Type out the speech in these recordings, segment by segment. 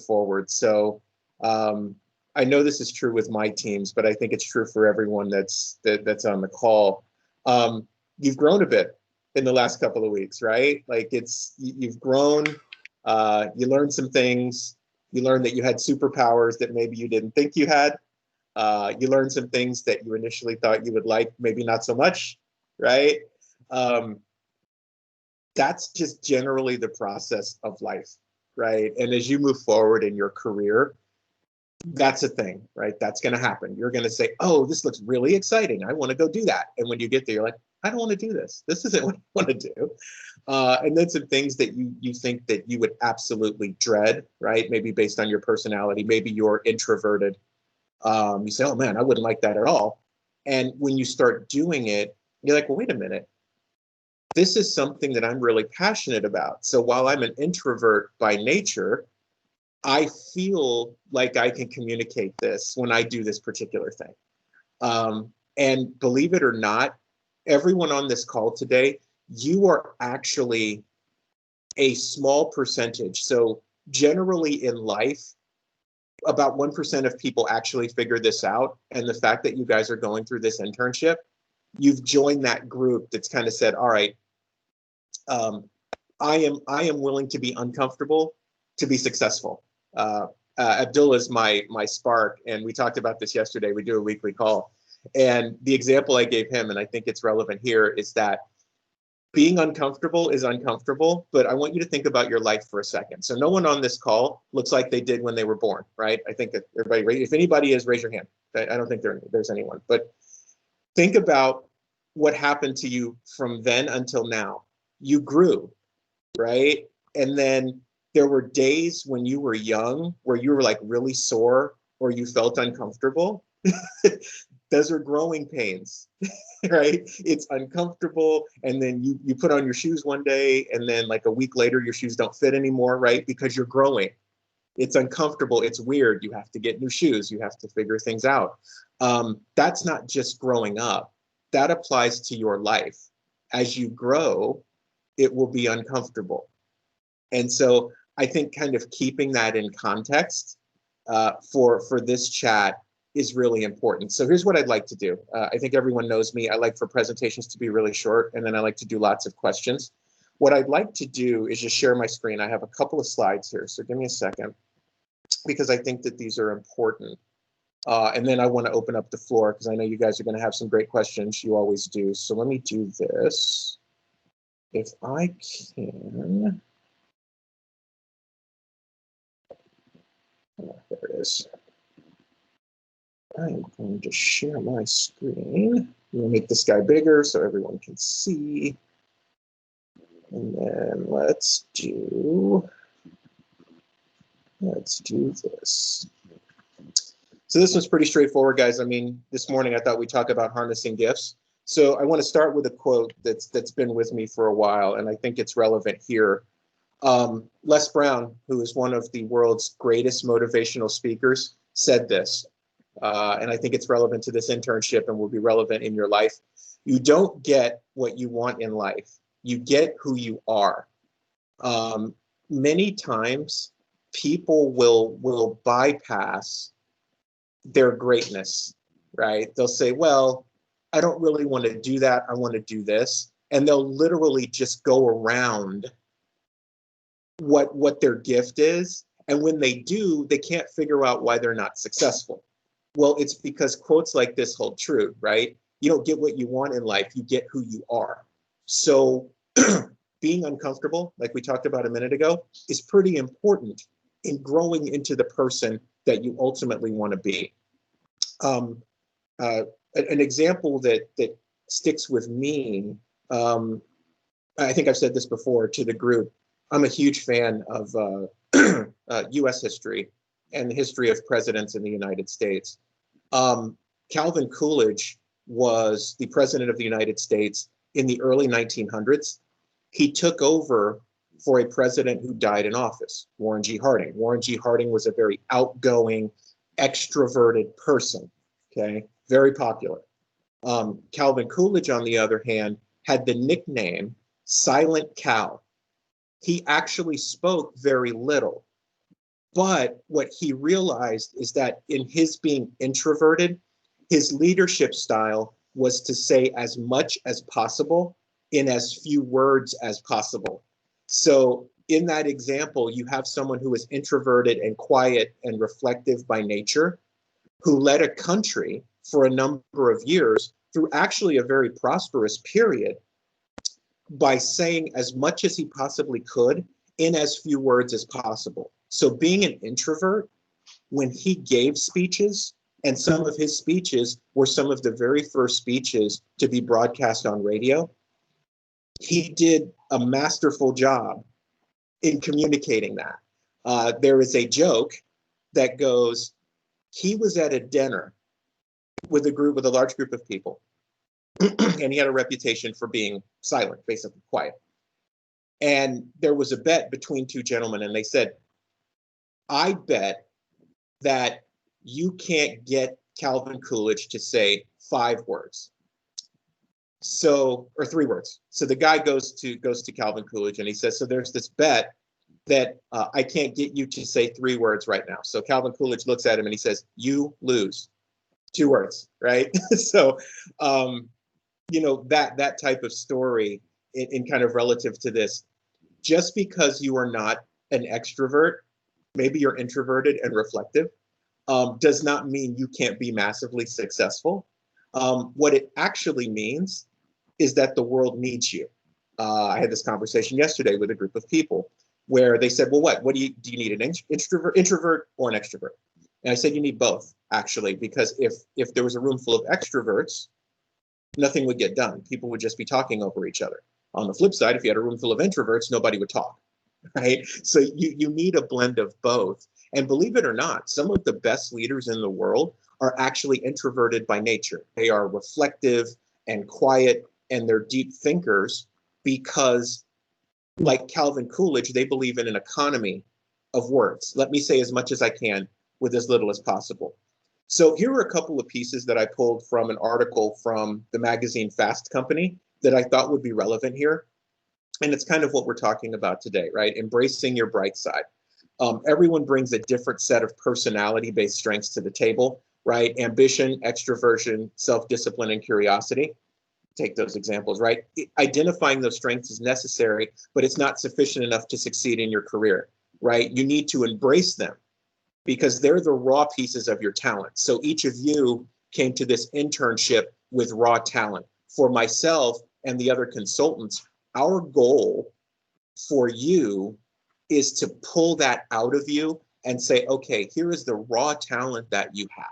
forward. So I know this is true with my teams, but I think it's true for everyone that's on the call. You've grown a bit in the last couple of weeks, right? Like you've grown, you learned some things, you learned that you had superpowers that maybe you didn't think you had. You learned some things that you initially thought you would like, maybe not so much, right? Um, that's just generally the process of life, right? And as you move forward in your career, that's a thing, right? That's going to happen. You're going to say, oh, this looks really exciting. I want to go do that. And when you get there, you're like, I don't want to do this. This isn't what I want to do. And then some things that you think that you would absolutely dread, right? Maybe based on your personality, maybe you're introverted. You say, oh man, I wouldn't like that at all. And when you start doing it, you're like, well, wait a minute. This is something that I'm really passionate about. So while I'm an introvert by nature, I feel like I can communicate this when I do this particular thing. And believe it or not, everyone on this call today, you are actually a small percentage. So generally in life, about 1% of people actually figure this out. And the fact that you guys are going through this internship, you've joined that group that's kind of said, all right, um, I am willing to be uncomfortable to be successful. Abdullah is my spark, and we talked about this yesterday. We do a weekly call, and the example I gave him, and I think it's relevant here, is that being uncomfortable is uncomfortable, but I want you to think about your life for a second. So no one on this call looks like they did when they were born, right? I think that everybody, if anybody is, raise your hand. I don't think there's anyone, but think about what happened to you from then until now. You grew, right? And then there were days when you were young where you were like really sore or you felt uncomfortable. Those are growing pains, right? It's uncomfortable. And then you put on your shoes one day and then like a week later, your shoes don't fit anymore, right? Because you're growing. It's uncomfortable. It's weird. You have to get new shoes. You have to figure things out. That's not just growing up. That applies to your life. As you grow, it will be uncomfortable. And so I think kind of keeping that in context for this chat is really important. So here's what I'd like to do. I think everyone knows me. I like for presentations to be really short, and then I like to do lots of questions. What I'd like to do is just share my screen. I have a couple of slides here, so give me a second, because I think that these are important. And then I want to open up the floor, because I know you guys are going to have some great questions. You always do. So let me do this. If I can. Oh, there it is. I'm going to share my screen. I'm going to make this guy bigger so everyone can see. And then let's do this. So this one's pretty straightforward, guys. I mean, this morning I thought we'd talk about harnessing gifts. So I want to start with a quote that's been with me for a while, and I think it's relevant here. Les Brown, who is one of the world's greatest motivational speakers, said this, and I think it's relevant to this internship and will be relevant in your life. You don't get what you want in life. You get who you are. Many times, people will bypass their greatness, right? They'll say, well, I don't really want to do that. I want to do this. And they'll literally just go around what their gift is. And when they do, they can't figure out why they're not successful. Well, it's because quotes like this hold true, right? You don't get what you want in life, you get who you are. So being uncomfortable, like we talked about a minute ago, is pretty important in growing into the person that you ultimately want to be. An example that sticks with me, I think I've said this before to the group, I'm a huge fan of US history and the history of presidents in the United States. Calvin Coolidge was the president of the United States in the early 1900s. He took over for a president who died in office, Warren G. Harding. Warren G. Harding was a very outgoing, extroverted person, okay? Very popular. Calvin Coolidge, on the other hand, had the nickname Silent Cal. He actually spoke very little. But what he realized is that in his being introverted, his leadership style was to say as much as possible in as few words as possible. So in that example, you have someone who is introverted and quiet and reflective by nature, who led a country for a number of years through actually a very prosperous period by saying as much as he possibly could in as few words as possible. So being an introvert, when he gave speeches, and some of his speeches were some of the very first speeches to be broadcast on radio, he did a masterful job in communicating that. There is a joke that goes, he was at a dinner with a large group of people, and he had a reputation for being silent, basically quiet. And there was a bet between two gentlemen, and they said, I bet that you can't get Calvin Coolidge to say 5 words. So, or 3 words. So the guy goes to Calvin Coolidge and he says, so there's this bet that I can't get you to say 3 words right now. So Calvin Coolidge looks at him and he says, you lose. 2 words, right? So, that type of story in kind of relative to this, just because you are not an extrovert, maybe you're introverted and reflective, does not mean you can't be massively successful. What it actually means is that the world needs you. I had this conversation yesterday with a group of people where they said, well, what do you need, an introvert or an extrovert? And I said, you need both, actually, because if there was a room full of extroverts, nothing would get done. People would just be talking over each other. On the flip side, if you had a room full of introverts, nobody would talk, right? So you need a blend of both. And believe it or not, some of the best leaders in the world are actually introverted by nature. They are reflective and quiet, and they're deep thinkers because, like Calvin Coolidge, they believe in an economy of words. Let me say as much as I can with as little as possible. So here are a couple of pieces that I pulled from an article from the magazine Fast Company that I thought would be relevant here. And it's kind of what we're talking about today, right? Embracing your bright side. Everyone brings a different set of personality-based strengths to the table, right? Ambition, extroversion, self-discipline, and curiosity. Take those examples, right? Identifying those strengths is necessary, but it's not sufficient enough to succeed in your career, right? You need to embrace them because they're the raw pieces of your talent. So each of you came to this internship with raw talent. For myself and the other consultants, our goal for you is to pull that out of you and say, okay, here is the raw talent that you have.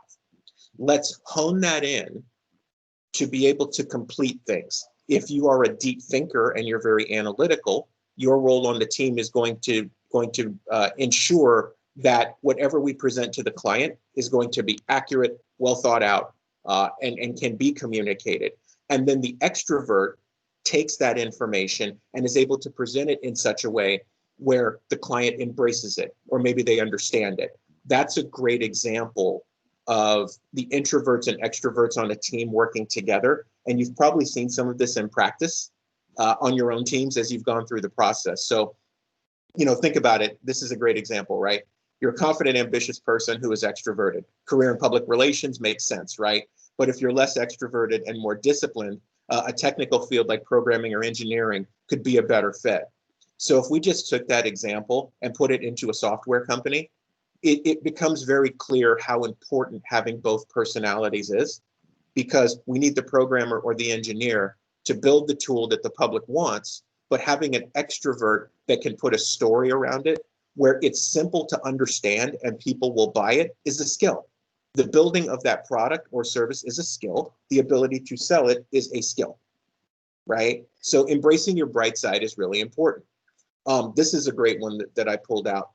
Let's hone that in to be able to complete things. If you are a deep thinker and you're very analytical, your role on the team is going to ensure that whatever we present to the client is going to be accurate, well thought out, and can be communicated. And then the extrovert takes that information and is able to present it in such a way where the client embraces it, or maybe they understand it. That's a great example of the introverts and extroverts on a team working together. And you've probably seen some of this in practice on your own teams as you've gone through the process. So, think about it. This is a great example, right? You're a confident, ambitious person who is extroverted. Career in public relations makes sense, right? But if you're less extroverted and more disciplined, a technical field like programming or engineering could be a better fit. So if we just took that example and put it into a software company, it becomes very clear how important having both personalities is, because we need the programmer or the engineer to build the tool that the public wants, but having an extrovert that can put a story around it where it's simple to understand and people will buy it is a skill. The building of that product or service is a skill. The ability to sell it is a skill, right? So embracing your bright side is really important. This is a great one that I pulled out.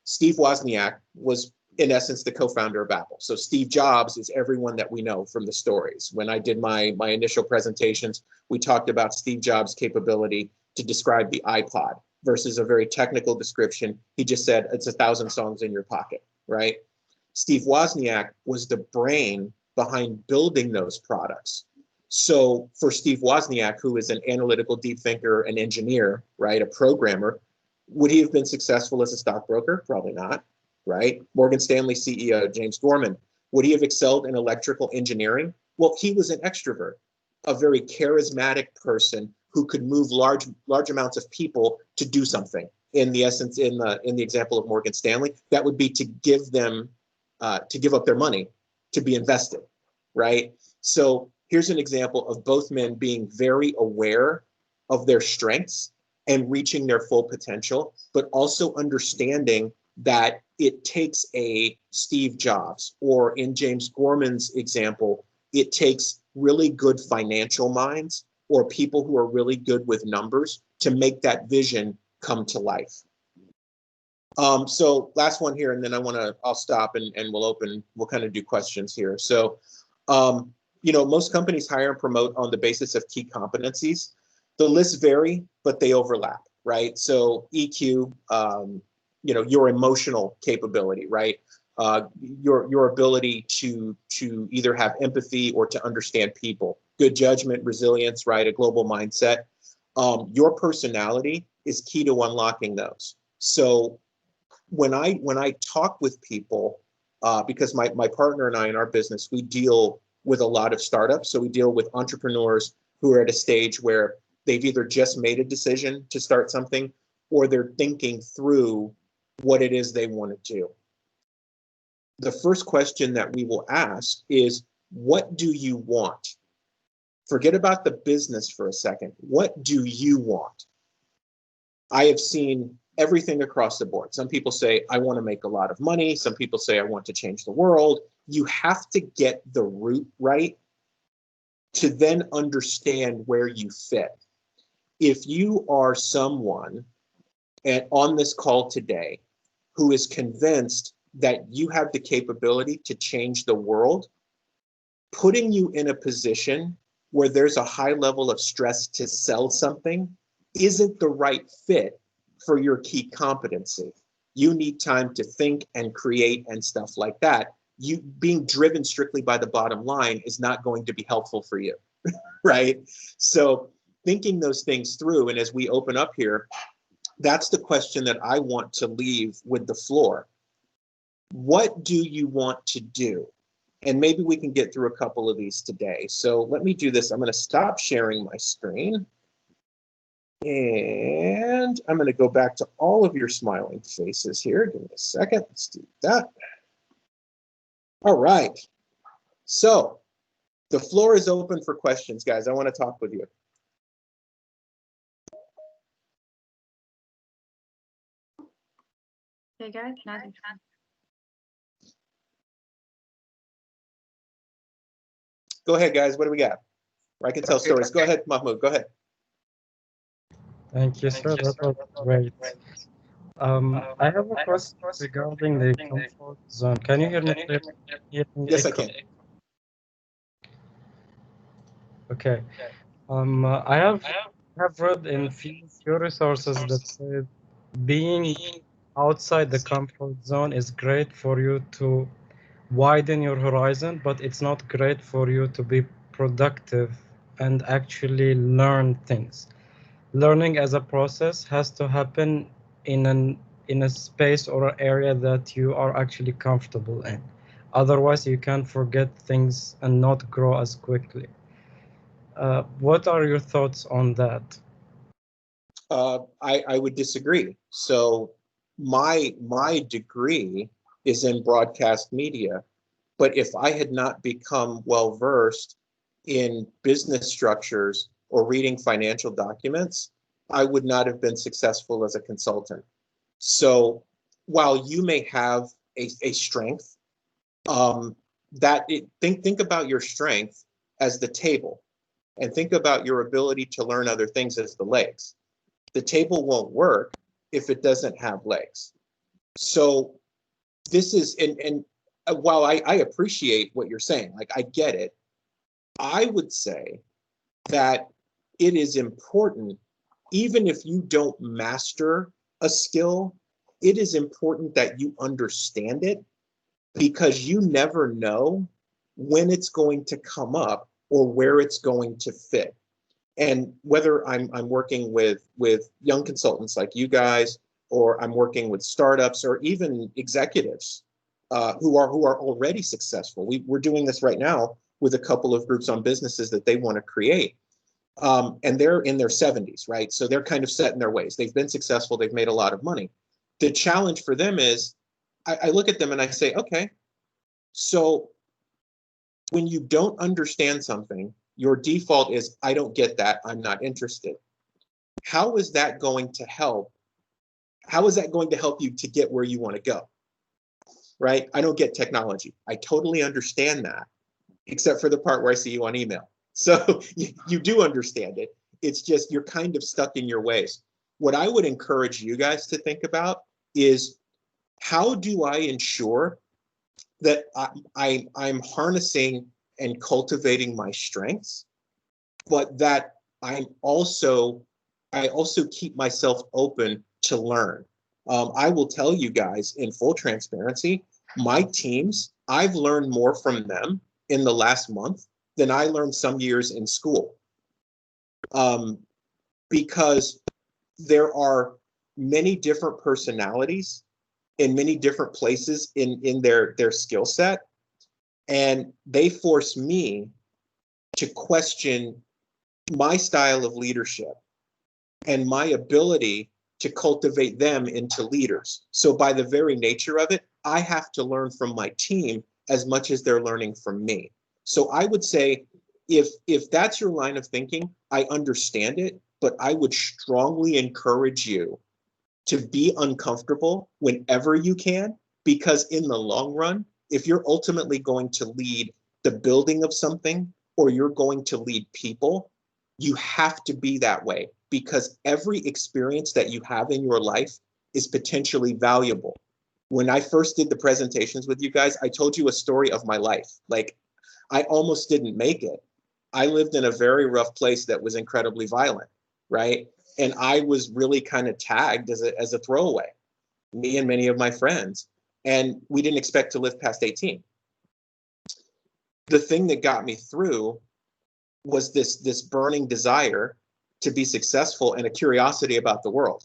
Steve Wozniak was, in essence, the co-founder of Apple. So Steve Jobs is everyone that we know from the stories. When I did my initial presentations, we talked about Steve Jobs' capability to describe the iPod versus a very technical description. He just said, it's 1,000 songs in your pocket, right? Steve Wozniak was the brain behind building those products. So for Steve Wozniak, who is an analytical deep thinker, an engineer, right, a programmer, would he have been successful as a stockbroker? Probably not. right? Morgan Stanley CEO, James Gorman. Would he have excelled in electrical engineering? Well, he was an extrovert, a very charismatic person who could move large amounts of people to do something. In the essence, in the example of Morgan Stanley, that would be to give them to give up their money to be invested, right? So here's an example of both men being very aware of their strengths and reaching their full potential, but also understanding that it takes a Steve Jobs, or in James Gorman's example, it takes really good financial minds or people who are really good with numbers to make that vision come to life. So last one here, and then I'll stop and we'll kind of do questions here. So, most companies hire and promote on the basis of key competencies. The lists vary, but they overlap, right? So EQ, your emotional capability, right? Your ability to either have empathy or to understand people, good judgment, resilience, right? A global mindset. Your personality is key to unlocking those. So when I talk with people, because my partner and I in our business, we deal with a lot of startups. So we deal with entrepreneurs who are at a stage where they've either just made a decision to start something or they're thinking through what it is they want to do. The first question that we will ask is, what do you want? Forget about the business for a second. What do you want? I have seen everything across the board. Some people say, I want to make a lot of money. Some people say, I want to change the world. You have to get the root right to then understand where you fit. If you are someone on this call today who is convinced that you have the capability to change the world, putting you in a position where there's a high level of stress to sell something isn't the right fit for your key competency. You need time to think and create and stuff like that. You being driven strictly by the bottom line is not going to be helpful for you, right? So thinking those things through, and as we open up here, that's the question that I want to leave with the floor. What do you want to do? And maybe we can get through a couple of these today. So let me do this. I'm going to stop sharing my screen. And I'm going to go back to all of your smiling faces here. Give me a second. Let's do that. All right. So the floor is open for questions, guys. I want to talk with you. Hey guys, Go ahead, guys. What do we got? I can tell stories. Go ahead, Mahmoud. Go ahead. Thank you, sir. That was great. I have a question regarding the comfort zone. Can you hear me clearly? Yes, I can. Okay. I have read in few resources that say being outside the comfort zone is great for you to widen your horizon, but it's not great for you to be productive and actually learn things. Learning as a process has to happen in a space or an area that you are actually comfortable in. Otherwise, you can forget things and not grow as quickly. What are your thoughts on that? I would disagree. So my degree is in broadcast media, but if I had not become well versed in business structures or reading financial documents, I would not have been successful as a consultant. So while you may have a strength, think about your strength as the table, and think about your ability to learn other things as the legs. The table won't work if it doesn't have legs. So this is, and while I appreciate what you're saying, like I get it, I would say that it is important, even if you don't master a skill, it is important that you understand it, because you never know when it's going to come up or where it's going to fit. And whether I'm working with young consultants like you guys, or I'm working with startups or even executives who are already successful. We're doing this right now with a couple of groups on businesses that they want to create. And they're in their 70s, right? So they're kind of set in their ways. They've been successful. They've made a lot of money. The challenge for them is I look at them and I say, okay, so when you don't understand something, your default is, I don't get that. I'm not interested. How is that going to help? How is that going to help you to get where you want to go? Right? I don't get technology. I totally understand that, except for the part where I see you on email. So you do understand it. It's just you're kind of stuck in your ways. What I would encourage you guys to think about is, how do I ensure that I'm harnessing and cultivating my strengths, but that I also keep myself open to learn. I will tell you guys in full transparency, my teams, I've learned more from them in the last month than I learned some years in school. Because there are many different personalities in many different places in their skill set. And they force me to question my style of leadership and my ability to cultivate them into leaders. So by the very nature of it, I have to learn from my team as much as they're learning from me. So I would say, if that's your line of thinking, I understand it, but I would strongly encourage you to be uncomfortable whenever you can, because in the long run, if you're ultimately going to lead the building of something, or you're going to lead people, you have to be that way, because every experience that you have in your life is potentially valuable. When I first did the presentations with you guys, I told you a story of my life. Like, I almost didn't make it. I lived in a very rough place that was incredibly violent, right? And I was really kind of tagged as a throwaway, me and many of my friends. And we didn't expect to live past 18. The thing that got me through was this burning desire to be successful and a curiosity about the world,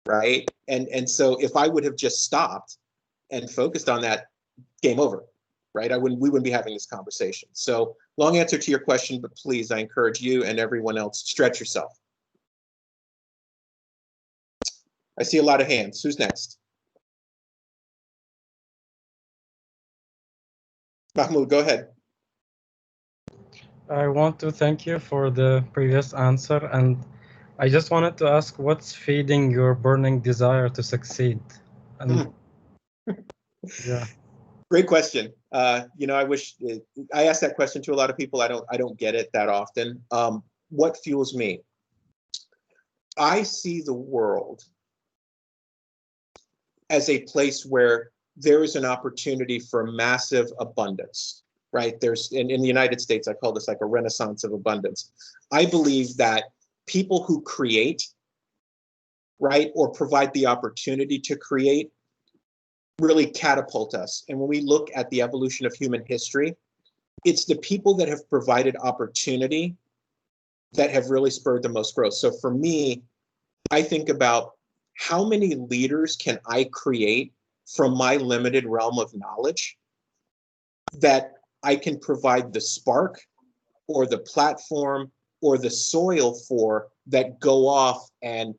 right? And so if I would have just stopped and focused on that, game over, right? We wouldn't be having this conversation. So long answer to your question, but please, I encourage you and everyone else, stretch yourself. I see a lot of hands. Who's next? Mahmoud, go ahead. I want to thank you for the previous answer, and I just wanted to ask, what's feeding your burning desire to succeed? And yeah. Great question. I wish I ask that question to a lot of people. I don't get it that often. What fuels me? I see the world as a place where there is an opportunity for massive abundance, right? There's in the United States, I call this like a renaissance of abundance. I believe that people who create, right, or provide the opportunity to create, really catapult us. And when we look at the evolution of human history, it's the people that have provided opportunity that have really spurred the most growth. So for me, I think about how many leaders can I create from my limited realm of knowledge that I can provide the spark or the platform or the soil for, that go off and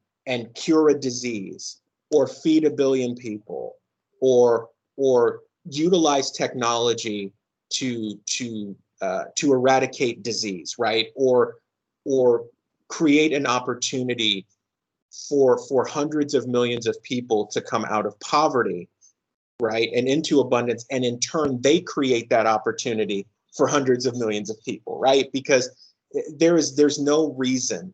cure a disease or feed 1 billion people or utilize technology to eradicate disease, right? Or create an opportunity for hundreds of millions of people to come out of poverty, right, and into abundance, and in turn they create that opportunity for hundreds of millions of people, right? Because there's no reason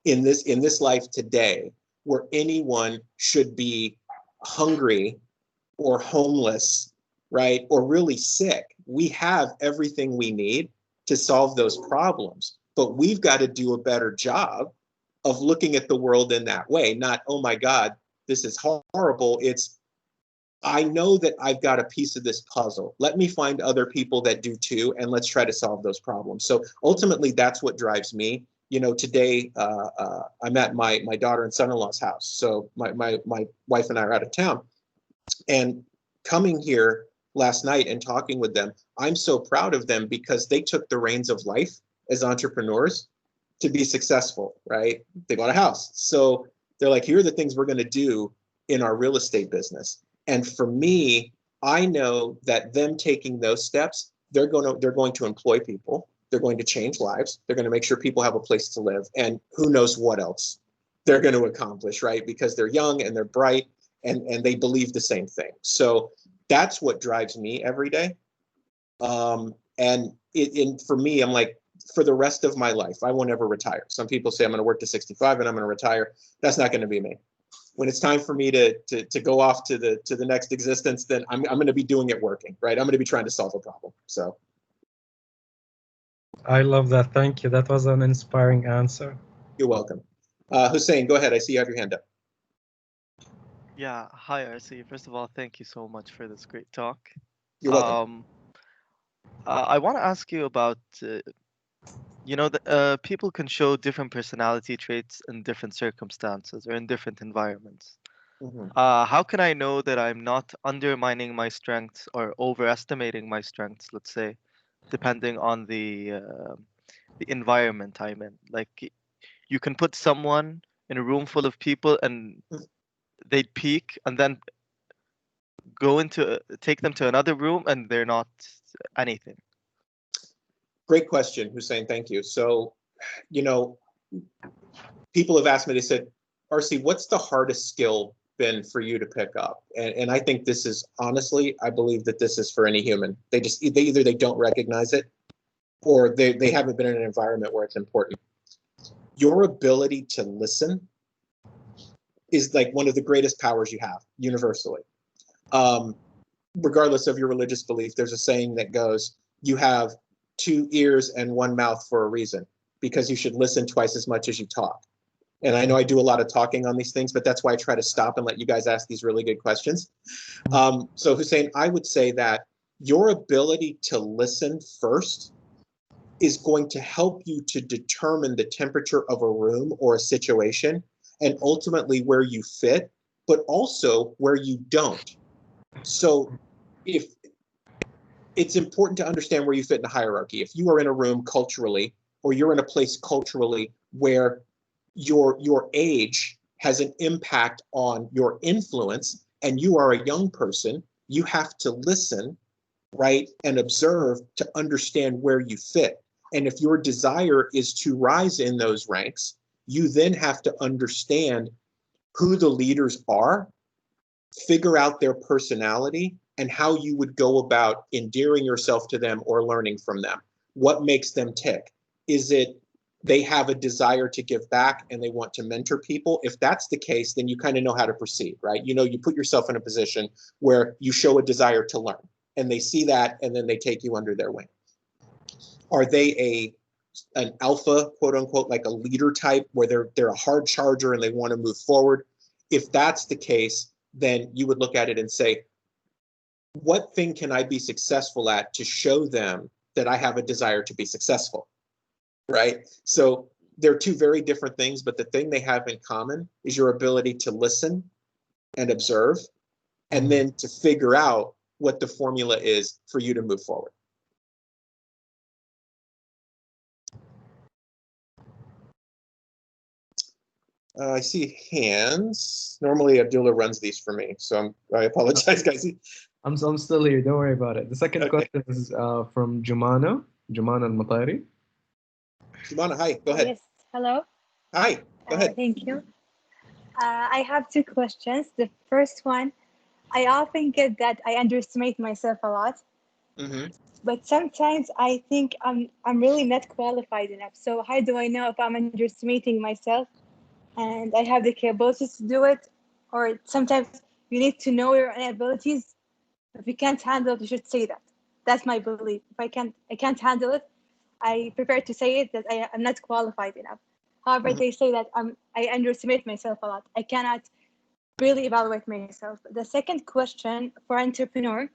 in this life today where anyone should be hungry or homeless, right, or really sick. We have everything we need to solve those problems, but we've got to do a better job of looking at the world in that way. Not, oh my God, this is horrible. It's, I know that I've got a piece of this puzzle. Let me find other people that do too, and let's try to solve those problems. So ultimately, that's what drives me. today I'm at my daughter and son-in-law's house. So my wife and I are out of town, and coming here last night and talking with them, I'm so proud of them because they took the reins of life as entrepreneurs to be successful, right? They bought a house. So they're like, here are the things we're going to do in our real estate business. And for me, I know that them taking those steps, they're going to employ people. They're going to change lives. They're going to make sure people have a place to live. And who knows what else they're going to accomplish, right? Because they're young and they're bright and they believe the same thing. So that's what drives me every day. And for me, I'm like, for the rest of my life, I won't ever retire. Some people say I'm going to work to 65 and I'm going to retire. That's not going to be me. When it's time for me to go off to the next existence, then I'm going to be doing it working, right? I'm going to be trying to solve a problem. So I love that. Thank you. That was an inspiring answer. you're welcome. Hussein, go ahead. I see you have your hand up. Yeah, hi RC. First of all, thank you so much for this great talk. You're welcome. I want to ask you about, people can show different personality traits in different circumstances or in different environments. Mhm. How can I know that I'm not undermining my strengths or overestimating my strengths, let's say, depending on the environment I'm in? Like, you can put someone in a room full of people and they'd peak, and then take them to another room and they're not anything. Great question, Hussein. Thank you. So, people have asked me, they said, RC, what's the hardest skill been for you to pick up? And I think this is, honestly, I believe that this is for any human. They either they don't recognize it or they haven't been in an environment where it's important. Your ability to listen is like one of the greatest powers you have universally. Regardless of your religious belief, there's a saying that goes, you have 2 ears and 1 mouth for a reason, because you should listen twice as much as you talk. And I know I do a lot of talking on these things, but that's why I try to stop and let you guys ask these really good questions. So Hussein, I would say that your ability to listen first is going to help you to determine the temperature of a room or a situation, and ultimately where you fit, but also where you don't. So if it's important to understand where you fit in the hierarchy. If you are in a room culturally, or you're in a place culturally where your age has an impact on your influence, and you are a young person, you have to listen, right, and observe to understand where you fit. And if your desire is to rise in those ranks, you then have to understand who the leaders are, figure out their personality, and how you would go about endearing yourself to them or learning from them. What makes them tick? Is it they have a desire to give back and they want to mentor people? If that's the case, then you kind of know how to proceed, right? You put yourself in a position where you show a desire to learn, and they see that, and then they take you under their wing. Are they an alpha, quote unquote, like a leader type, where they're a hard charger and they want to move forward? If that's the case, then you would look at it and say, what thing can I be successful at to show them that I have a desire to be successful, right? So they're 2 very different things, but the thing they have in common is your ability to listen and observe, and then to figure out what the formula is for you to move forward. I see hands. Normally Abdullah runs these for me, so I apologize, guys. I'm still here. Don't worry about it. The second Okay. question is from Jumana Al-Matari. Jumana, hi. Go ahead. Yes, hello. Hi. Go ahead. Thank you. I have 2 questions. The first one, I often get that I underestimate myself a lot, but sometimes I think I'm really not qualified enough. So how do I know if I'm underestimating myself and I have the capabilities to do it? Or sometimes you need to know your own abilities. If you can't handle it, you should say that. That's my belief. If I can't handle it, I prefer to say it that I'm not qualified enough. However, they say that I underestimate myself a lot. I cannot really evaluate myself. The second question for entrepreneur,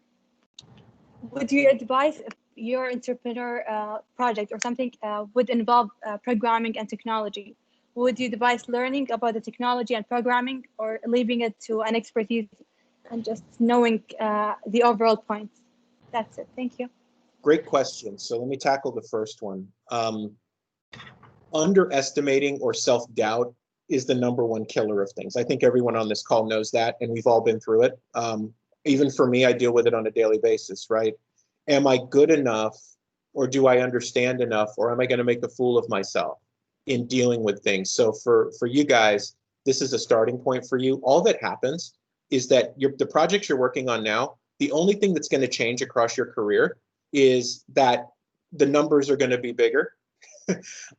would you advise your entrepreneur project or something would involve programming and technology, would you devise learning about the technology and programming, or leaving it to an expertise and just knowing the overall points? That's it. Thank you. Great question. So let me tackle the first one. Underestimating or self-doubt is the #1 killer of things. I think everyone on this call knows that, and we've all been through it. Even for me, I deal with it on a daily basis, right? Am I good enough, or do I understand enough, or am I going to make a fool of myself in dealing with things? So for you guys, this is a starting point for you. All that happens is that the projects you're working on now, the only thing that's going to change across your career is that the numbers are going to be bigger.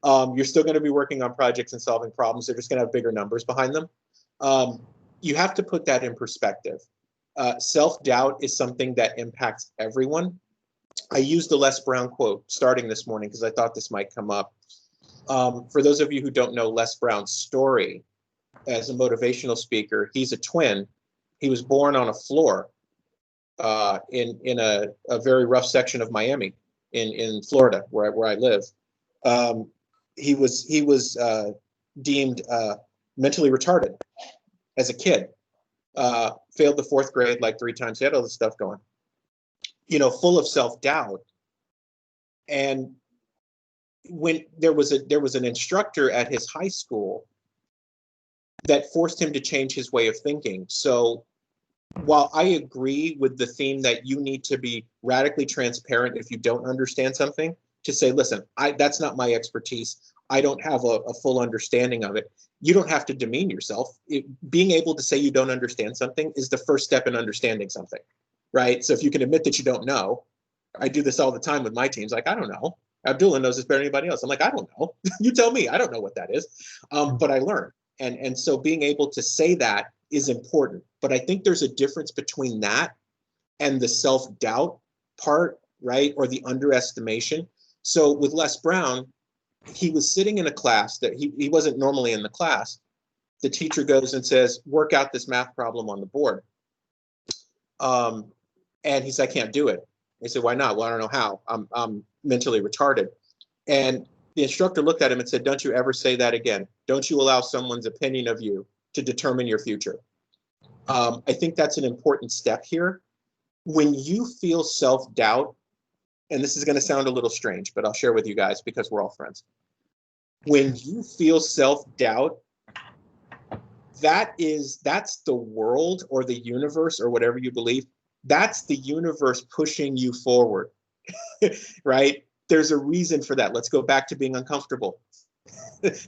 You're still going to be working on projects and solving problems. They're just going to have bigger numbers behind them. You have to put that in perspective. Self-doubt is something that impacts everyone. I used the Les Brown quote starting this morning because I thought this might come up. For those of you who don't know Les Brown's story as a motivational speaker, he's a twin. He was born on a floor in a very rough section of Miami in Florida, where I live. He was deemed mentally retarded as a kid. Failed the 4th grade like 3 times. He had all this stuff going, full of self-doubt. And when there was an instructor at his high school that forced him to change his way of thinking. So while I agree with the theme that you need to be radically transparent if you don't understand something, to say, listen, that's not my expertise. I don't have a full understanding of it. You don't have to demean yourself. Being able to say you don't understand something is the first step in understanding something, right? So if you can admit that you don't know, I do this all the time with my teams. Like, I don't know. Abdullah knows this better than anybody else. I'm like, I don't know. You tell me. I don't know what that is. But I learn. And so being able to say that is important. But I think there's a difference between that and the self-doubt part, right? Or the underestimation. So with Les Brown, he was sitting in a class that he wasn't normally in the class. The teacher goes and says, work out this math problem on the board. And he said, I can't do it. They said, why not? Well, I don't know how. I'm mentally retarded. And the instructor looked at him and said, don't you ever say that again. Don't you allow someone's opinion of you to determine your future. I think that's an important step here. When you feel self-doubt, and this is going to sound a little strange, but I'll share with you guys because we're all friends. When you feel self-doubt, that's the world or the universe or whatever you believe. That's the universe pushing you forward, right? There's a reason for that. Let's go back to being uncomfortable.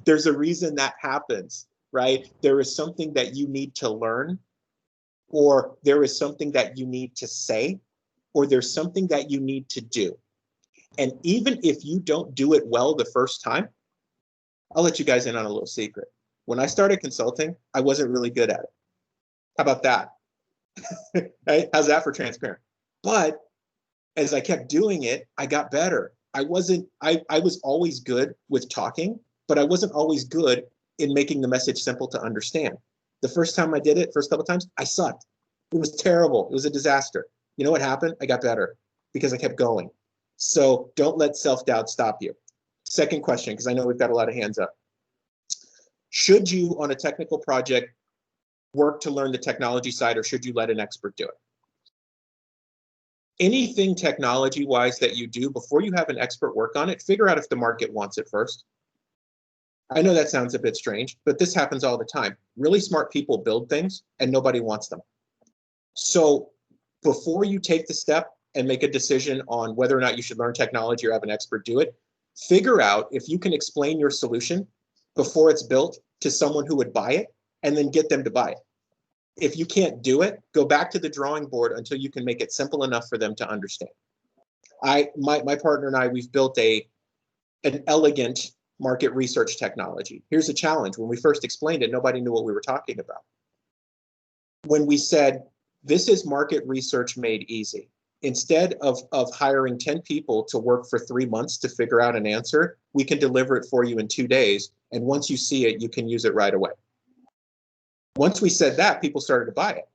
There's a reason that happens, right? There is something that you need to learn, or there is something that you need to say, or there's something that you need to do. And even if you don't do it well the first time, I'll let you guys in on a little secret. When I started consulting, I wasn't really good at it. How about that? Right? How's that for transparent? But as I kept doing it, I got better. I was always good with talking, but I wasn't always good in making the message simple to understand. The first time I did it, first couple of times, I sucked. It was terrible. It was a disaster. You know what happened? I got better because I kept going. So don't let self-doubt stop you. Second question, because I know we've got a lot of hands up. Should you, on a technical project, work to learn the technology side, or should you let an expert do it? Anything technology-wise that you do, before you have an expert work on it, figure out if the market wants it first. I know that sounds a bit strange, but this happens all the time. Really smart people build things and nobody wants them. So before you take the step and make a decision on whether or not you should learn technology or have an expert do it, figure out if you can explain your solution before it's built to someone who would buy it, and then get them to buy it. If you can't do it, go back to the drawing board until you can make it simple enough for them to understand. My partner and I, we've built an elegant market research technology. Here's a challenge. When we first explained it, nobody knew what we were talking about. When we said, this is market research made easy, instead of hiring 10 people to work for 3 months to figure out an answer, we can deliver it for you in 2 days. And once you see it, you can use it right away. Once we said that, people started to buy it.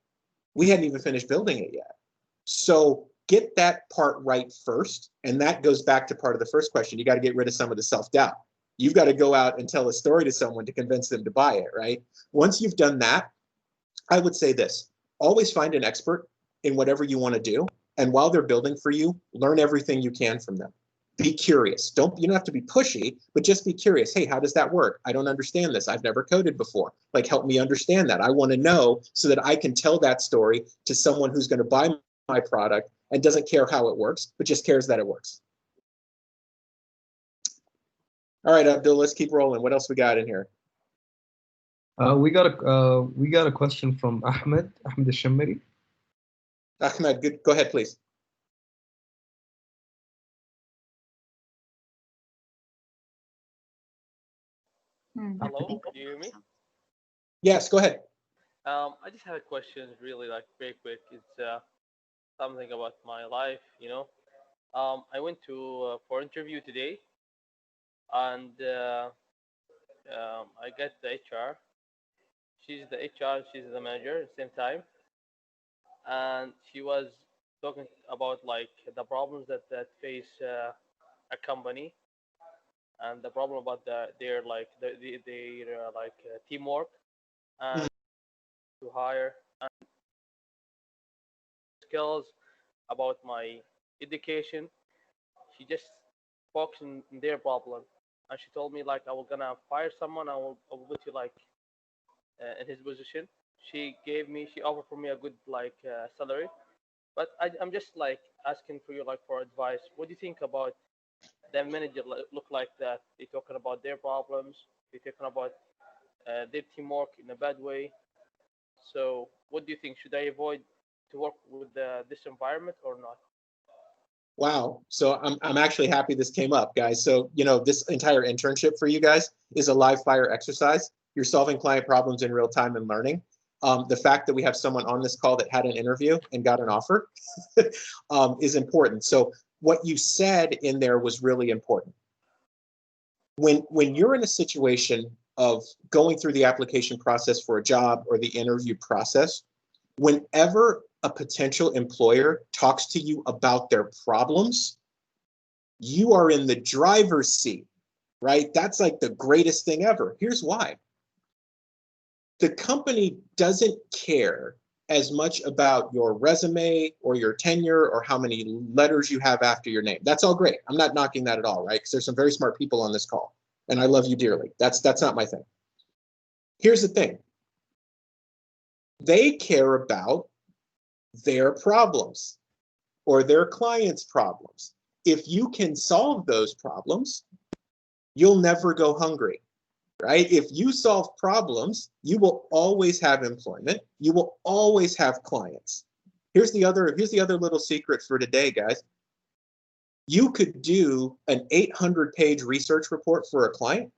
We hadn't even finished building it yet. So get that part right first. And that goes back to part of the first question. You got to get rid of some of the self-doubt. You've got to go out and tell a story to someone to convince them to buy it, right? Once you've done that, I would say this: always find an expert in whatever you want to do. And while they're building for you, learn everything you can from them. Be curious. You don't have to be pushy, but just be curious. Hey, how does that work? I don't understand this. I've never coded before. Like, help me understand that. I want to know so that I can tell that story to someone who's going to buy my product and doesn't care how it works, but just cares that it works. All right, Abdul, let's keep rolling. What else we got in here? We got a question from Ahmed Al-Shammari. Ahmed, good. Go ahead, please. Hello, do you hear me? Yes, go ahead. I just have a question, really, like very quick. It's something about my life, you know. I went to for interview today, and I get the HR. She's the HR, she's the manager at the same time, and she was talking about like the problems that face a company, and the problem about their like their teamwork and to hire and skills about my education. She just focused in their problem, and she told me like I will gonna fire someone. I will put you like in his position. She offered for me a good like salary, but I'm just like asking for you like for advice. What do you think about the manager look like that? They're talking about their problems. They're talking about their teamwork in a bad way. So, what do you think? Should I avoid to work with this environment or not? Wow. So I'm actually happy this came up, guys. So, this entire internship for you guys is a live fire exercise. You're solving client problems in real time and learning. The fact that we have someone on this call that had an interview and got an offer is important. So what you said in there was really important. When you're in a situation of going through the application process for a job or the interview process, whenever a potential employer talks to you about their problems, you are in the driver's seat, right? That's like the greatest thing ever. Here's why. The company doesn't care as much about your resume or your tenure or how many letters you have after your name. That's all great. I'm not knocking that at all, right? Because there's some very smart people on this call, and I love you dearly. That's not my thing. Here's the thing. They care about their problems or their clients' problems. If you can solve those problems, you'll never go hungry, right? If you solve problems, you will always have employment. You will always have clients. Here's the other little secret for today, guys. You could do an 800-page research report for a client.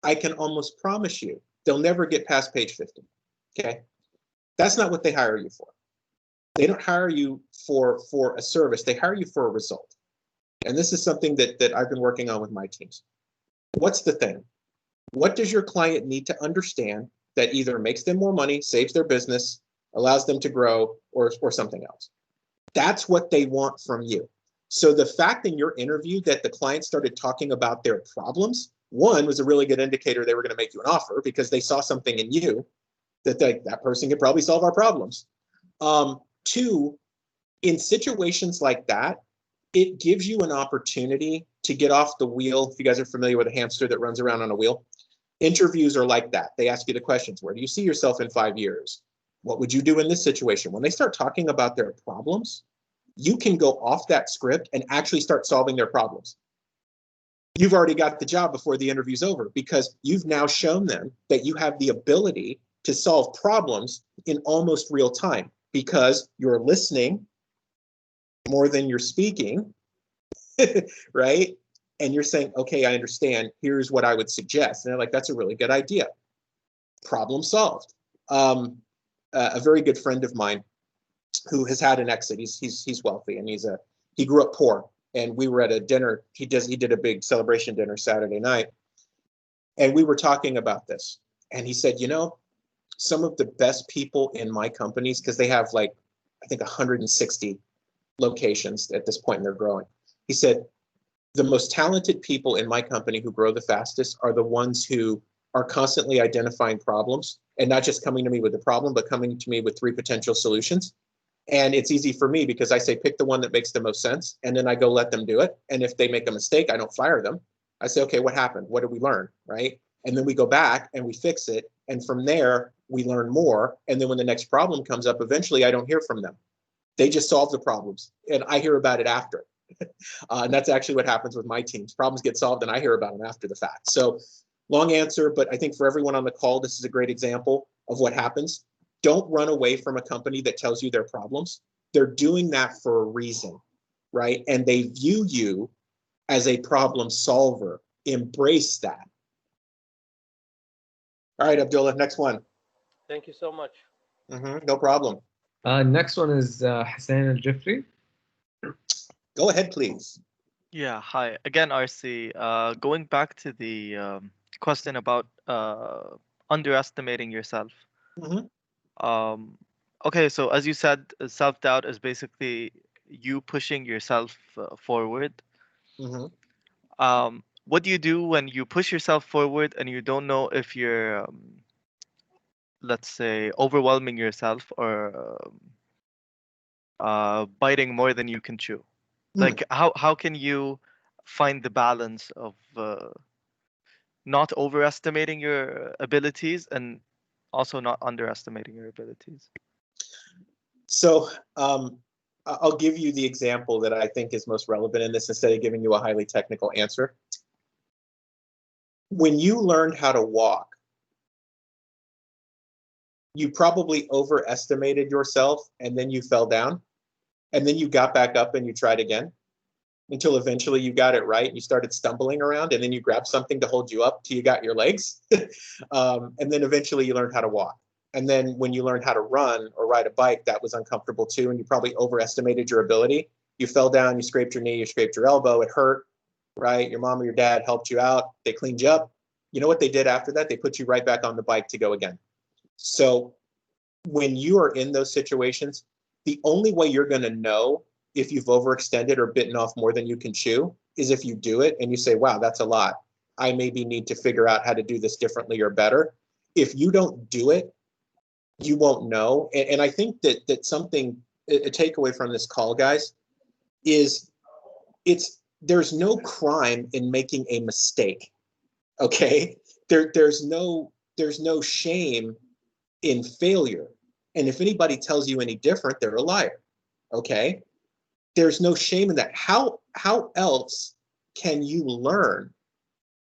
I can almost promise you they'll never get past page 50. Okay? That's not what they hire you for. They don't hire you for a service. They hire you for a result. And this is something that I've been working on with my teams. What's the thing? What does your client need to understand that either makes them more money, saves their business, allows them to grow, or something else? That's what they want from you. So the fact in your interview that the client started talking about their problems, one, was a really good indicator they were going to make you an offer because they saw something in you that that person could probably solve our problems. Two, in situations like that, it gives you an opportunity to get off the wheel. If you guys are familiar with a hamster that runs around on a wheel, interviews are like that. They ask you the questions. Where do you see yourself in 5 years? What would you do in this situation? When they start talking about their problems, you can go off that script and actually start solving their problems. You've already got the job before the interview's over because you've now shown them that you have the ability to solve problems in almost real time because you're listening more than you're speaking, right? And you're saying, okay, I understand. Here's what I would suggest. And they're like, that's a really good idea. Problem solved. A very good friend of mine who has had an exit. He's wealthy and he grew up poor. And we were at a dinner. He did a big celebration dinner Saturday night. And we were talking about this. And he said, some of the best people in my companies, because they have like, I think 160 locations at this point and they're growing. He said, the most talented people in my company who grow the fastest are the ones who are constantly identifying problems and not just coming to me with a problem, but coming to me with 3 potential solutions. And it's easy for me because I say, pick the one that makes the most sense. And then I go let them do it. And if they make a mistake, I don't fire them. I say, okay, what happened? What did we learn? Right. And then we go back and we fix it. And from there, we learn more. And then when the next problem comes up, eventually I don't hear from them. They just solve the problems and I hear about it after. And that's actually what happens with my teams. Problems get solved and I hear about them after the fact. So long answer, but I think for everyone on the call, this is a great example of what happens. Don't run away from a company that tells you their problems. They're doing that for a reason, right? And they view you as a problem solver. Embrace that. All right, Abdullah, next one. Thank you so much. No problem. Next one is Hussein Al-Jafri. Go ahead, please. Yeah, hi. Again, RC, going back to the question about underestimating yourself. Okay, so as you said, self-doubt is basically you pushing yourself forward. What do you do when you push yourself forward and you don't know if you're, let's say, overwhelming yourself or biting more than you can chew? Like, how can you find the balance of not overestimating your abilities and also not underestimating your abilities? So I'll give you the example that I think is most relevant in this instead of giving you a highly technical answer. When you learned how to walk, you probably overestimated yourself and then you fell down and then you got back up and you tried again until eventually you got it right and you started stumbling around and then you grabbed something to hold you up till you got your legs. And then eventually you learned how to walk. And then when you learned how to run or ride a bike, that was uncomfortable too. And you probably overestimated your ability. You fell down, you scraped your knee, you scraped your elbow, it hurt, right? Your mom or your dad helped you out. They cleaned you up. You know what they did after that? They put you right back on the bike to go again. So when you are in those situations, the only way you're going to know if you've overextended or bitten off more than you can chew is if you do it and you say, wow, that's a lot. I maybe need to figure out how to do this differently or better. If you don't do it, you won't know. And I think that something, a takeaway from this call, guys, is there's no crime in making a mistake. Okay? There's no shame in failure. And if anybody tells you any different, they're a liar. Okay? There's no shame in that. How else can you learn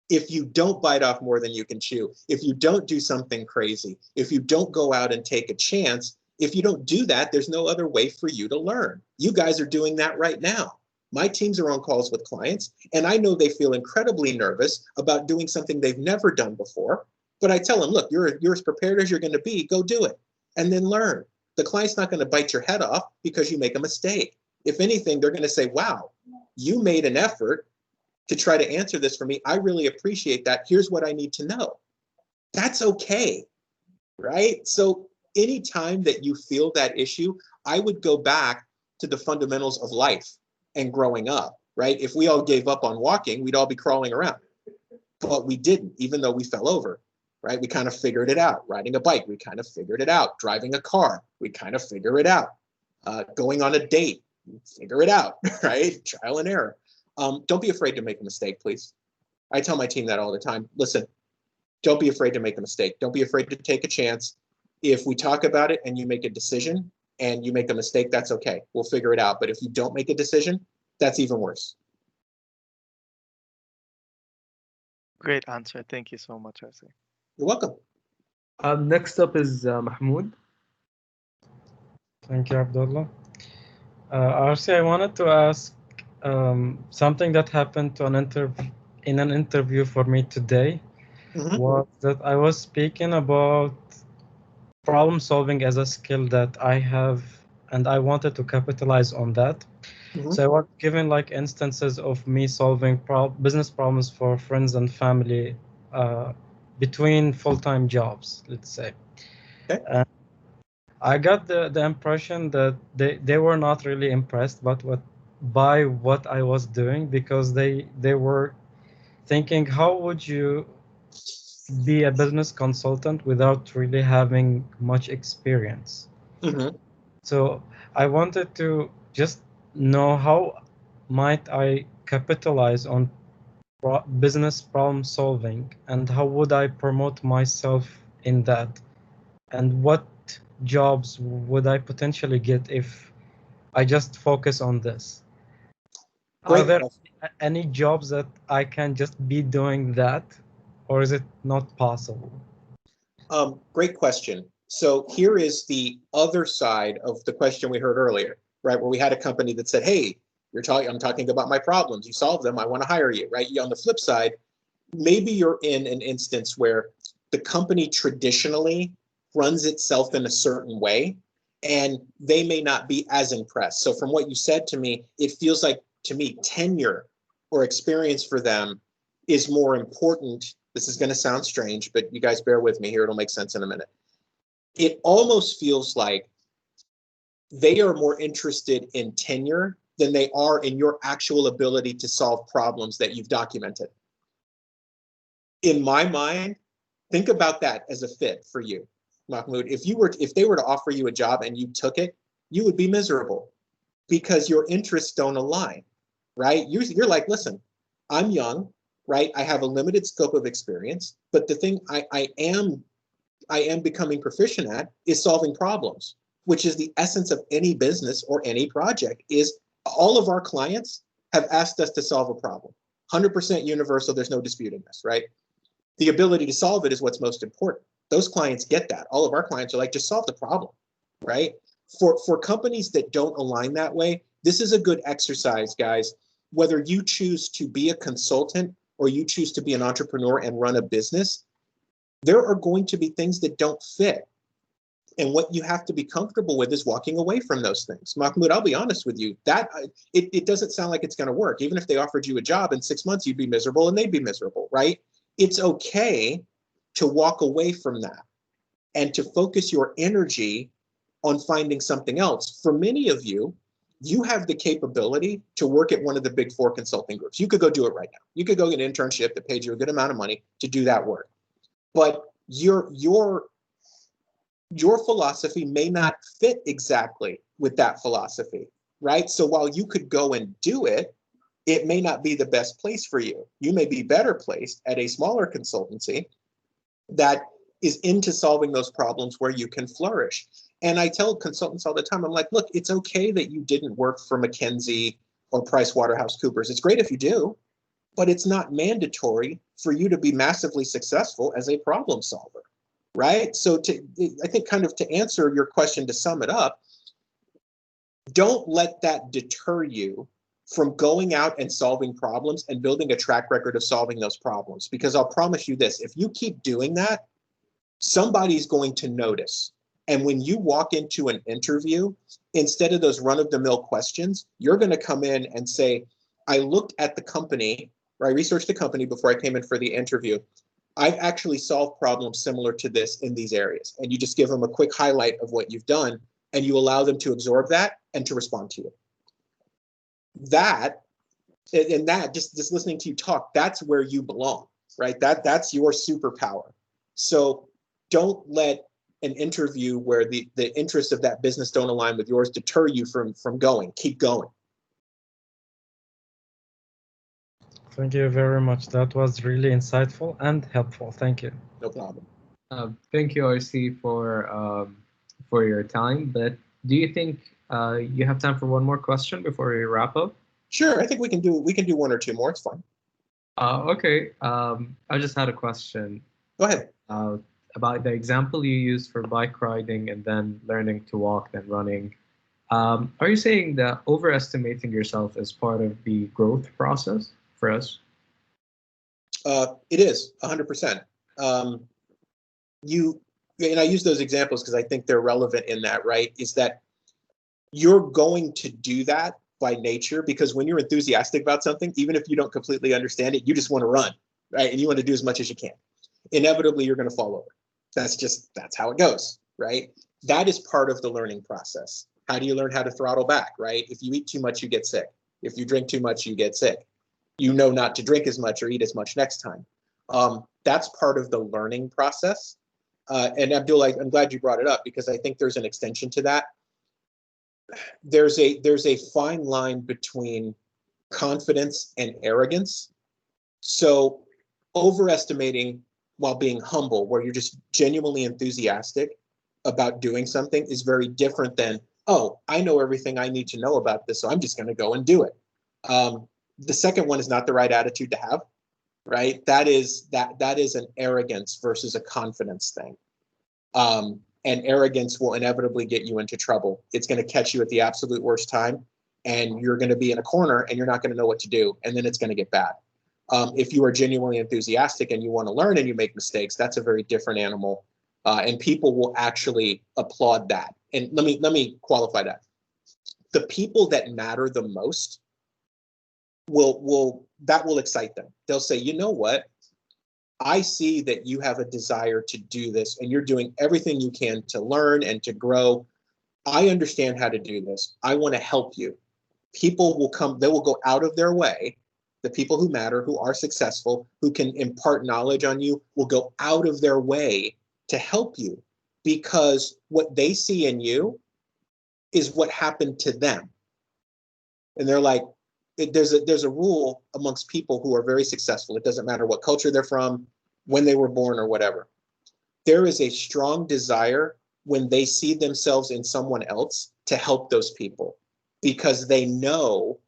if you don't bite off more than you can chew, if you don't do something crazy, if you don't go out and take a chance? If you don't do that, there's no other way for you to learn. You guys are doing that right now. My teams are on calls with clients, and I know they feel incredibly nervous about doing something they've never done before. But I tell them, look, you're as prepared as you're going to be. Go do it and then learn. The client's not going to bite your head off because you make a mistake. If anything, they're going to say, wow, you made an effort to try to answer this for me. I really appreciate that. Here's what I need to know. That's okay, right? So anytime that you feel that issue, I would go back to the fundamentals of life and growing up, right? If we all gave up on walking, we'd all be crawling around. But we didn't, even though we fell over, right? We kind of figured it out. Riding a bike, we kind of figured it out. Driving a car, we kind of figure it out. Going on a date, figure it out, right? Trial and error. Don't be afraid to make a mistake, please. I tell my team that all the time. Listen, don't be afraid to make a mistake. Don't be afraid to take a chance. If we talk about it and you make a decision and you make a mistake, that's okay. We'll figure it out. But if you don't make a decision, that's even worse. Great answer. Thank you so much, RC. You're welcome. Next up is Mahmoud. Thank you, Abdullah. RC, I wanted to ask something that happened to in an interview for me today. Was that I was speaking about problem solving as a skill that I have, and I wanted to capitalize on that. So I was given like instances of me solving business problems for friends and family between full-time jobs, let's say. Okay. I got the impression that they were not really impressed by what I was doing, because they were thinking, how would you be a business consultant without really having much experience? Mm-hmm. So I wanted to just know, how might I capitalize on business problem solving, and how would I promote myself in that, and what jobs would I potentially get if I just focus on this? Are Great there question. any jobs that I can just be doing that, or is it not possible? Great question. So here is the other side of the question we heard earlier, right? Where we had a company that said, hey, I'm talking about my problems. You solve them. I want to hire you, right? On the flip side, maybe you're in an instance where the company traditionally runs itself in a certain way, and they may not be as impressed. So from what you said to me, it feels like, to me, tenure or experience for them is more important. This is going to sound strange, but you guys bear with me here. It'll make sense in a minute. It almost feels like they are more interested in tenure than they are in your actual ability to solve problems that you've documented. In my mind, think about that as a fit for you, Mahmoud. If they were to offer you a job and you took it, you would be miserable because your interests don't align, right? You're like, listen, I'm young, right? I have a limited scope of experience, but the thing I am becoming proficient at is solving problems, which is the essence of any business or any project. Is all of our clients have asked us to solve a problem. 100% universal, there's no disputing this, right? The ability to solve it is what's most important. Those clients get that. All of our clients are like, just solve the problem, right? For companies that don't align that way, this is a good exercise, guys. Whether you choose to be a consultant or you choose to be an entrepreneur and run a business, there are going to be things that don't fit. And what you have to be comfortable with is walking away from those things. Mahmoud, I'll be honest with you, that it doesn't sound like it's going to work. Even if they offered you a job in 6 months, you'd be miserable and they'd be miserable, right? It's okay to walk away from that and to focus your energy on finding something else. For many of you, you have the capability to work at one of the big 4 consulting groups. You could go do it right now. You could go get an internship that paid you a good amount of money to do that work. But your philosophy may not fit exactly with that philosophy, right? So while you could go and do it, it may not be the best place for you. You may be better placed at a smaller consultancy that is into solving those problems where you can flourish. And I tell consultants all the time, I'm like, look, it's okay that you didn't work for McKinsey or PricewaterhouseCoopers. It's great if you do, but it's not mandatory for you to be massively successful as a problem solver, right? So I think kind of to answer your question, to sum it up, don't let that deter you from going out and solving problems and building a track record of solving those problems. Because I'll promise you this, if you keep doing that, somebody's going to notice. And when you walk into an interview, instead of those run-of-the-mill questions, you're going to come in and say, I looked at the company, or I researched the company before I came in for the interview. I've actually solved problems similar to this in these areas. And you just give them a quick highlight of what you've done, and you allow them to absorb that and to respond to you. That, and that, just listening to you talk, that's where you belong, right? That's your superpower. So don't let an interview where the interests of that business don't align with yours deter you from going. Keep going. Thank you very much. That was really insightful and helpful. Thank you. No problem. Thank you, RC, for your time. But do you think you have time for one more question before we wrap up? Sure, I think we can do 1 or 2 more. It's fine. Okay. I just had a question. Go ahead. About the example you used for bike riding and then learning to walk, then running. Are you saying that overestimating yourself is part of the growth process for us? It is 100%. And I use those examples because I think they're relevant in that, right? Is that you're going to do that by nature, because when you're enthusiastic about something, even if you don't completely understand it, you just want to run, right? And you want to do as much as you can. Inevitably, you're going to fall over. That's how it goes, right? That is part of the learning process. How do you learn how to throttle back, right? If you eat too much, you get sick. If you drink too much, you get sick. You know not to drink as much or eat as much next time. That's part of the learning process. And Abdul, I'm glad you brought it up because I think there's an extension to that. There's a fine line between confidence and arrogance. So overestimating while being humble, where you're just genuinely enthusiastic about doing something, is very different than, oh, I know everything I need to know about this, so I'm just going to go and do it. The second one is not the right attitude to have, right? That is an arrogance versus a confidence thing. And arrogance will inevitably get you into trouble. It's going to catch you at the absolute worst time, and you're going to be in a corner and you're not going to know what to do, and then it's going to get bad. If you are genuinely enthusiastic and you want to learn and you make mistakes, that's a very different animal, and people will actually applaud that. And let me qualify that. The people that matter the most will excite them. They'll say, you know what? I see that you have a desire to do this and you're doing everything you can to learn and to grow. I understand how to do this. I want to help you. People will come, they will go out of their way. The people who matter, who are successful, who can impart knowledge on you, will go out of their way to help you because what they see in you is what happened to them. And they're like, there's a rule amongst people who are very successful. It doesn't matter what culture they're from, when they were born or whatever. There is a strong desire when they see themselves in someone else to help those people because they know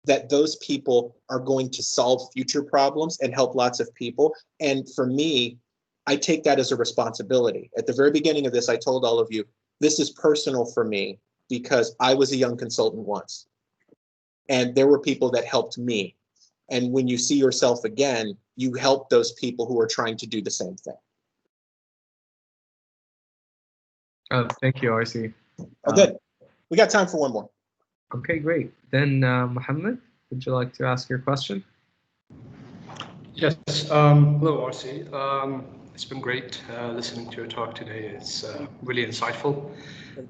that those people are going to solve future problems and help lots of people. And for me, I take that as a responsibility. At the very beginning of this, I told all of you, this is personal for me because I was a young consultant once. And there were people that helped me. And when you see yourself again, you help those people who are trying to do the same thing. Thank you, RC. Oh, good. We got time for one more. Okay, great. Then, Mohammed, would you like to ask your question? Yes. Hello, RC. It's been great listening to your talk today. It's really insightful.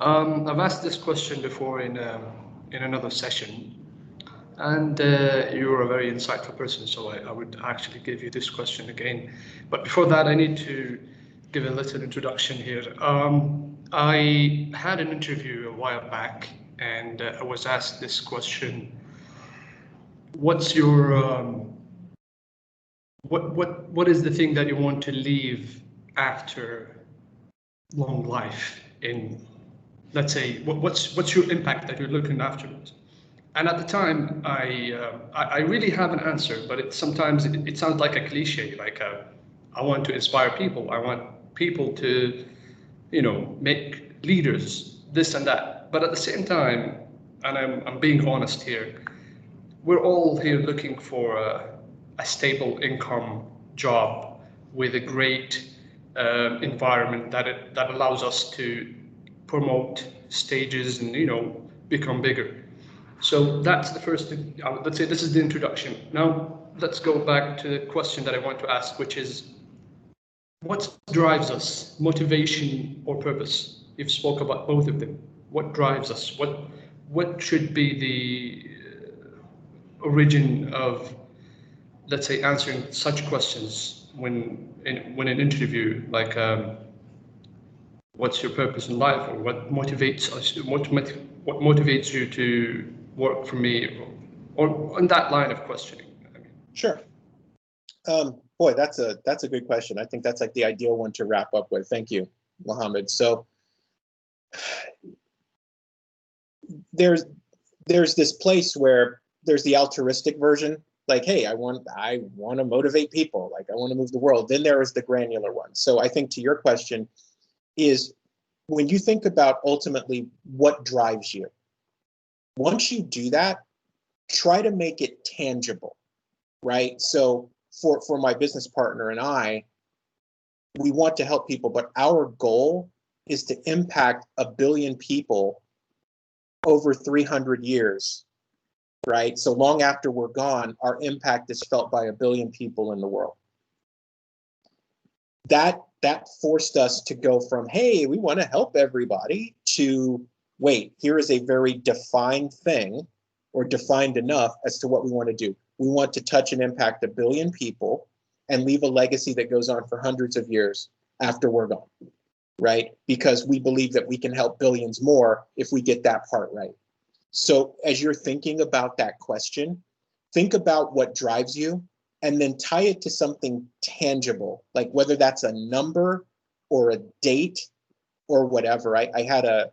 I've asked this question before in another session. And you're a very insightful person, so I would actually give you this question again. But before that, I need to give a little introduction here. I had an interview a while back, and I was asked this question: what's your what is the thing that you want to leave after long life? In, let's say, what's your impact that you're looking afterwards? And at the time, I really have an answer, but sometimes it sounds like a cliche, like I want to inspire people. I want people to, make leaders, this and that. But at the same time, and I'm being honest here, we're all here looking for a stable income job with a great environment that allows us to promote stages and, become bigger. So that's the first thing. Let's say this is the introduction. Now let's go back to the question that I want to ask, which is, what drives us, motivation or purpose? You've spoke about both of them. What drives us? What should be the origin of, let's say, answering such questions when an interview, like what's your purpose in life, or what motivates us? What motivates you to work for me, or on that line of questioning? Sure. Boy, that's a good question. I think that's like the ideal one to wrap up with. Thank you, Mohammed. So there's this place where there's the altruistic version, like, hey, I want to motivate people, like I want to move the world. Then there is the granular one. So I think to your question is, when you think about ultimately what drives you, once you do that, try to make it tangible, right? So for my business partner and I, we want to help people, but our goal is to impact 1 billion people over 300 years, right? So long after we're gone, our impact is felt by 1 billion people in the world. that forced us to go from, hey, we want to help everybody, to wait, here is a very defined thing, or defined enough as to what we want to do. We want to touch and impact 1 billion people and leave a legacy that goes on for hundreds of years after we're gone, right? Because we believe that we can help billions more if we get that part right. So as you're thinking about that question, think about what drives you, and then tie it to something tangible, like whether that's a number or a date or whatever. I had a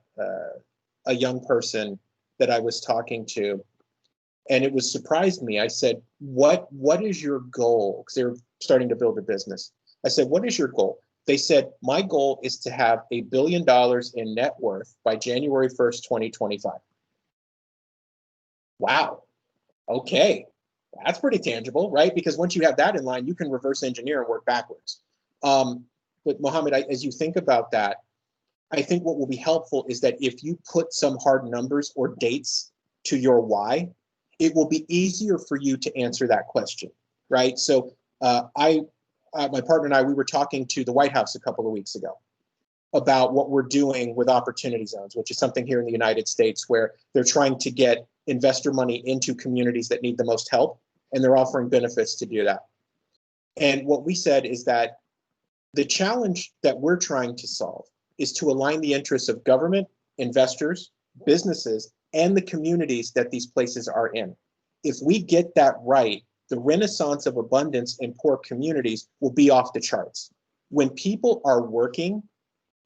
young person that I was talking to, and it was surprised me. I said, what is your goal? Because they were starting to build a business. I said, what is your goal? They said, my goal is to have $1 billion in net worth by January 1st, 2025. Wow. Okay. That's pretty tangible, right? Because once you have that in line, you can reverse engineer and work backwards. But Mohammed, as you think about that, I think what will be helpful is that if you put some hard numbers or dates to your why, it will be easier for you to answer that question, right? So my partner and I, we were talking to the White House a couple of weeks ago about what we're doing with opportunity zones, which is something here in the United States where they're trying to get investor money into communities that need the most help, and they're offering benefits to do that. And what we said is that the challenge that we're trying to solve is to align the interests of government, investors, businesses, and the communities that these places are in. If we get that right, the renaissance of abundance in poor communities will be off the charts. When people are working,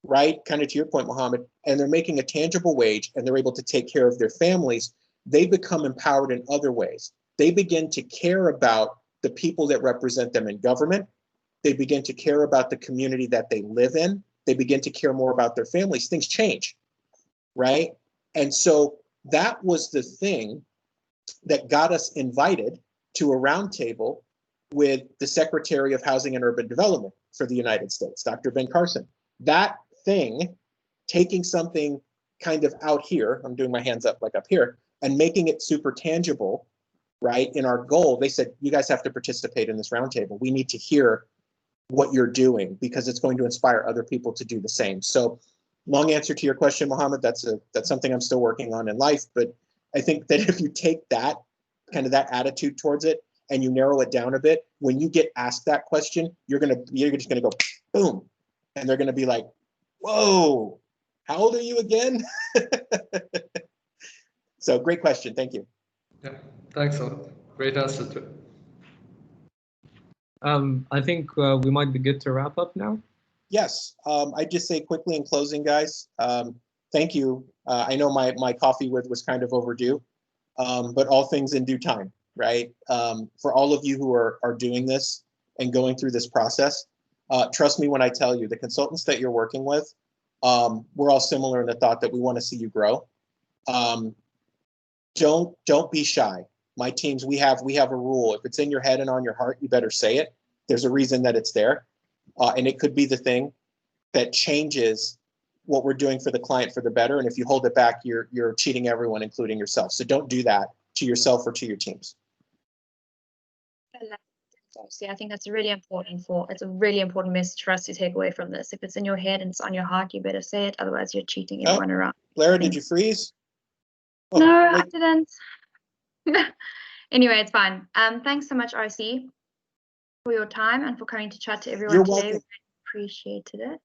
right, kind of to your point, Mohammed, and they're making a tangible wage and they're able to take care of their families, they become empowered in other ways. They begin to care about the people that represent them in government. They begin to care about the community that they live in. They begin to care more about their families. Things change, right? And so that was the thing that got us invited to a roundtable with the Secretary of Housing and Urban Development for the United States, Dr. Ben Carson. That thing, taking something kind of out here, I'm doing my hands up like up here, and making it super tangible, right, in our goal, they said, you guys have to participate in this roundtable. We need to hear what you're doing because it's going to inspire other people to do the same. So long answer to your question, Mohammed, that's something I'm still working on in life. But I think that if you take that, kind of that attitude towards it, and you narrow it down a bit, when you get asked that question, you're just gonna go boom. And they're gonna be like, whoa, how old are you again? So great question, thank you. Yeah, thanks a lot. Great answer to it. I think we might be good to wrap up now. Yes, I just say quickly in closing, guys, thank you. I know my coffee was kind of overdue, but all things in due time, right? For all of you who are doing this and going through this process, trust me when I tell you, the consultants that you're working with, we're all similar in the thought that we want to see you grow. Don't be shy. My teams, we have a rule. If it's in your head and on your heart, you better say it. There's a reason that it's there. And it could be the thing that changes what we're doing for the client for the better. And if you hold it back, you're cheating everyone, including yourself. So don't do that to yourself or to your teams. I think that's really important it's a really important message for us to take away from this. If it's in your head and it's on your heart, you better say it. Otherwise, you're cheating everyone around. Lara, did you freeze? Oh, no, I didn't. Anyway, it's fine. Thanks so much, RC, for your time and for coming to chat to everyone today. We appreciated it.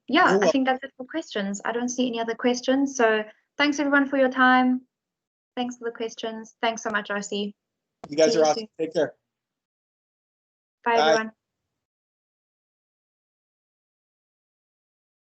Yeah, I think that's it for questions. I don't see any other questions. So thanks everyone for your time. Thanks for the questions. Thanks so much, RC. You guys are awesome. Take care. Bye, everyone.